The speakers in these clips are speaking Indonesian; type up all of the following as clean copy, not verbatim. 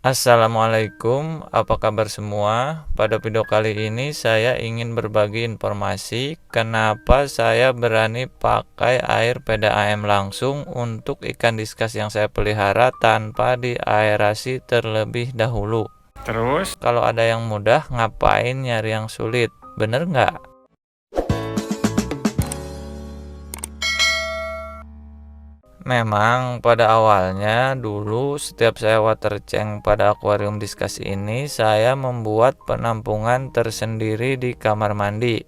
Assalamualaikum, apa kabar semua? Pada video kali ini saya ingin berbagi informasi kenapa saya berani pakai air PDAM langsung untuk ikan diskas yang saya pelihara tanpa diaerasi terlebih dahulu. Terus, Kalau ada yang mudah, ngapain nyari yang sulit? Bener nggak? Memang pada awalnya dulu setiap saya water tank pada akuarium diskus ini saya membuat penampungan tersendiri di kamar mandi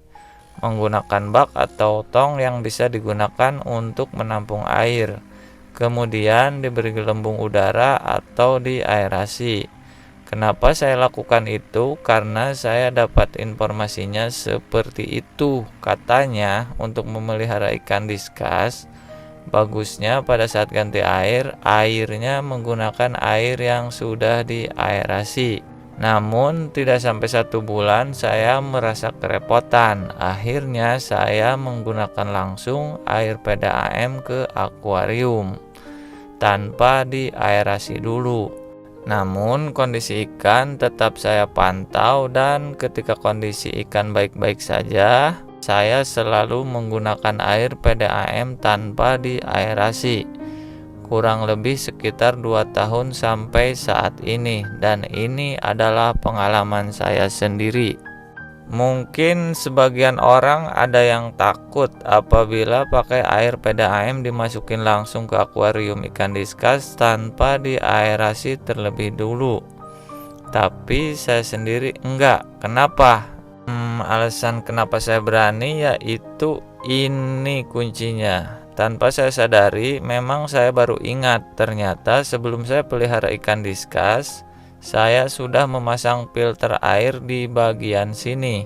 menggunakan bak atau tong yang bisa digunakan untuk menampung air. Kemudian diberi gelembung udara atau diaerasi. Kenapa saya lakukan itu? Karena saya dapat informasinya seperti itu. Katanya untuk memelihara ikan diskus bagusnya pada saat ganti air, airnya menggunakan air yang sudah diaerasi. Namun tidak sampai 1 bulan saya merasa kerepotan. Akhirnya saya menggunakan langsung air PDAM ke akuarium tanpa diaerasi dulu. Namun kondisi ikan tetap saya pantau dan ketika kondisi ikan baik-baik saja, saya selalu menggunakan air PDAM tanpa diaerasi. Kurang lebih sekitar 2 tahun sampai saat ini dan ini adalah pengalaman saya sendiri. Mungkin sebagian orang ada yang takut apabila pakai air PDAM dimasukin langsung ke akuarium ikan diskus tanpa diaerasi terlebih dulu. Tapi saya sendiri enggak. Kenapa? Alasan kenapa saya berani yaitu ini kuncinya. Tanpa saya sadari, memang saya baru ingat ternyata sebelum saya pelihara ikan diskus, saya sudah memasang filter air di bagian sini.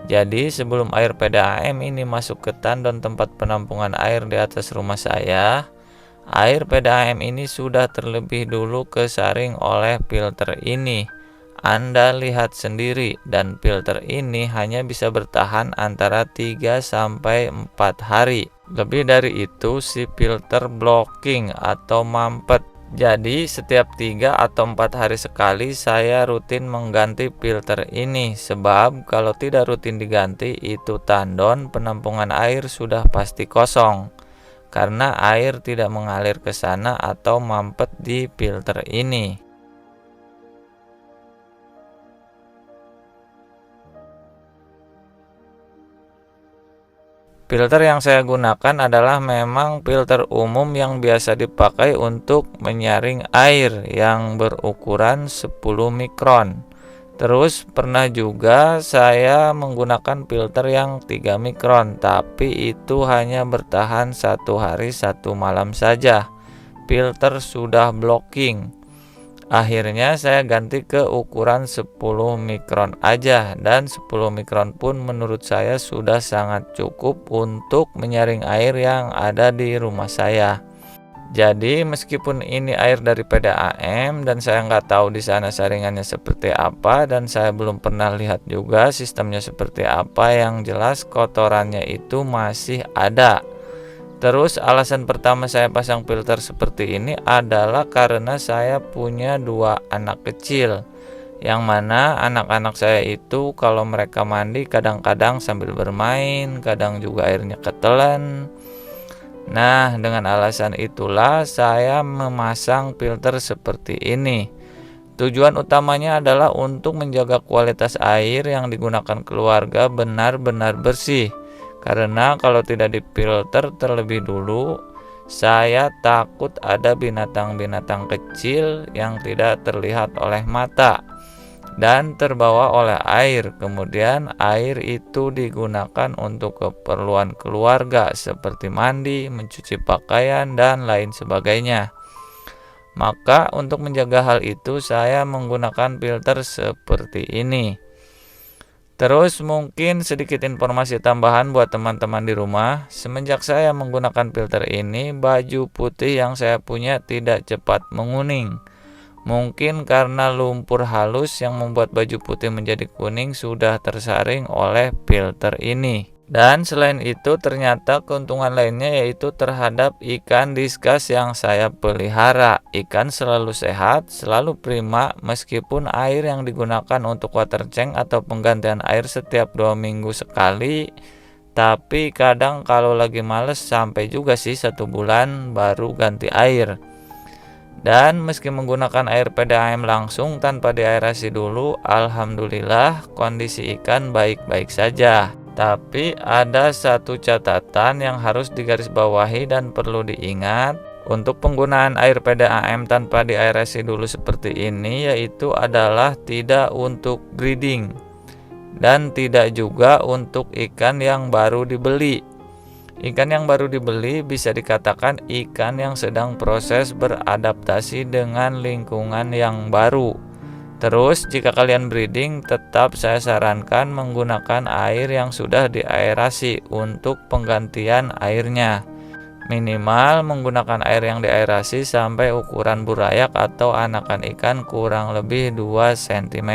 Jadi sebelum air PDAM ini masuk ke tandon tempat penampungan air di atas rumah saya, air PDAM ini sudah terlebih dulu kesaring oleh filter ini. Anda lihat sendiri dan filter ini hanya bisa bertahan antara 3 sampai 4 hari. Lebih dari itu si filter blocking atau mampet. Jadi setiap 3 atau 4 hari sekali saya rutin mengganti filter ini sebab kalau tidak rutin diganti itu tandon penampungan air sudah pasti kosong karena air tidak mengalir ke sana atau mampet di filter ini. Filter yang saya gunakan adalah memang filter umum yang biasa dipakai untuk menyaring air yang berukuran 10 mikron. Terus pernah juga saya menggunakan filter yang 3 mikron, tapi itu hanya bertahan 1 hari 1 malam saja. Filter sudah blocking. Akhirnya saya ganti ke ukuran 10 mikron aja dan 10 mikron pun menurut saya sudah sangat cukup untuk menyaring air yang ada di rumah saya. Jadi meskipun ini air dari PDAM dan saya nggak tahu di sana saringannya seperti apa dan saya belum pernah lihat juga sistemnya seperti apa, yang jelas kotorannya itu masih ada. Terus alasan pertama saya pasang filter seperti ini adalah karena saya punya 2 anak kecil, yang mana anak-anak saya itu kalau mereka mandi kadang-kadang sambil bermain, kadang juga airnya ketelan. Nah, dengan alasan itulah saya memasang filter seperti ini. Tujuan utamanya adalah untuk menjaga kualitas air yang digunakan keluarga benar-benar bersih. Karena kalau tidak difilter terlebih dulu, saya takut ada binatang-binatang kecil yang tidak terlihat oleh mata dan terbawa oleh air. Kemudian air itu digunakan untuk keperluan keluarga seperti mandi, mencuci pakaian, dan lain sebagainya. Maka untuk menjaga hal itu saya menggunakan filter seperti ini. Terus mungkin sedikit informasi tambahan buat teman-teman di rumah. Semenjak saya menggunakan filter ini, baju putih yang saya punya tidak cepat menguning. Mungkin karena lumpur halus yang membuat baju putih menjadi kuning sudah tersaring oleh filter ini. Dan selain itu ternyata keuntungan lainnya yaitu terhadap ikan diskas yang saya pelihara. Ikan selalu sehat, selalu prima meskipun air yang digunakan untuk water tank atau penggantian air setiap 2 minggu sekali. Tapi kadang kalau lagi males sampai juga sih 1 bulan baru ganti air. Dan meski menggunakan air PDAM langsung tanpa diaerasi dulu, alhamdulillah kondisi ikan baik-baik saja. Tapi ada satu catatan yang harus digarisbawahi dan perlu diingat. Untuk penggunaan air PDAM tanpa diaerasi dulu seperti ini yaitu adalah tidak untuk breeding dan tidak juga untuk ikan yang baru dibeli. Ikan yang baru dibeli bisa dikatakan ikan yang sedang proses beradaptasi dengan lingkungan yang baru. Terus jika kalian breeding, tetap saya sarankan menggunakan air yang sudah diaerasi untuk penggantian airnya. Minimal menggunakan air yang diaerasi sampai ukuran burayak atau anakan ikan kurang lebih 2 cm.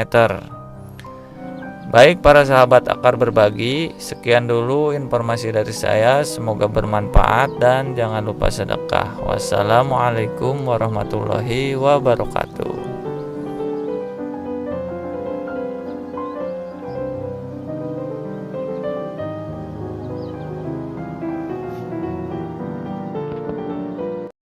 Baik para sahabat akar berbagi, sekian dulu informasi dari saya, semoga bermanfaat dan jangan lupa sedekah. Wassalamualaikum warahmatullahi wabarakatuh.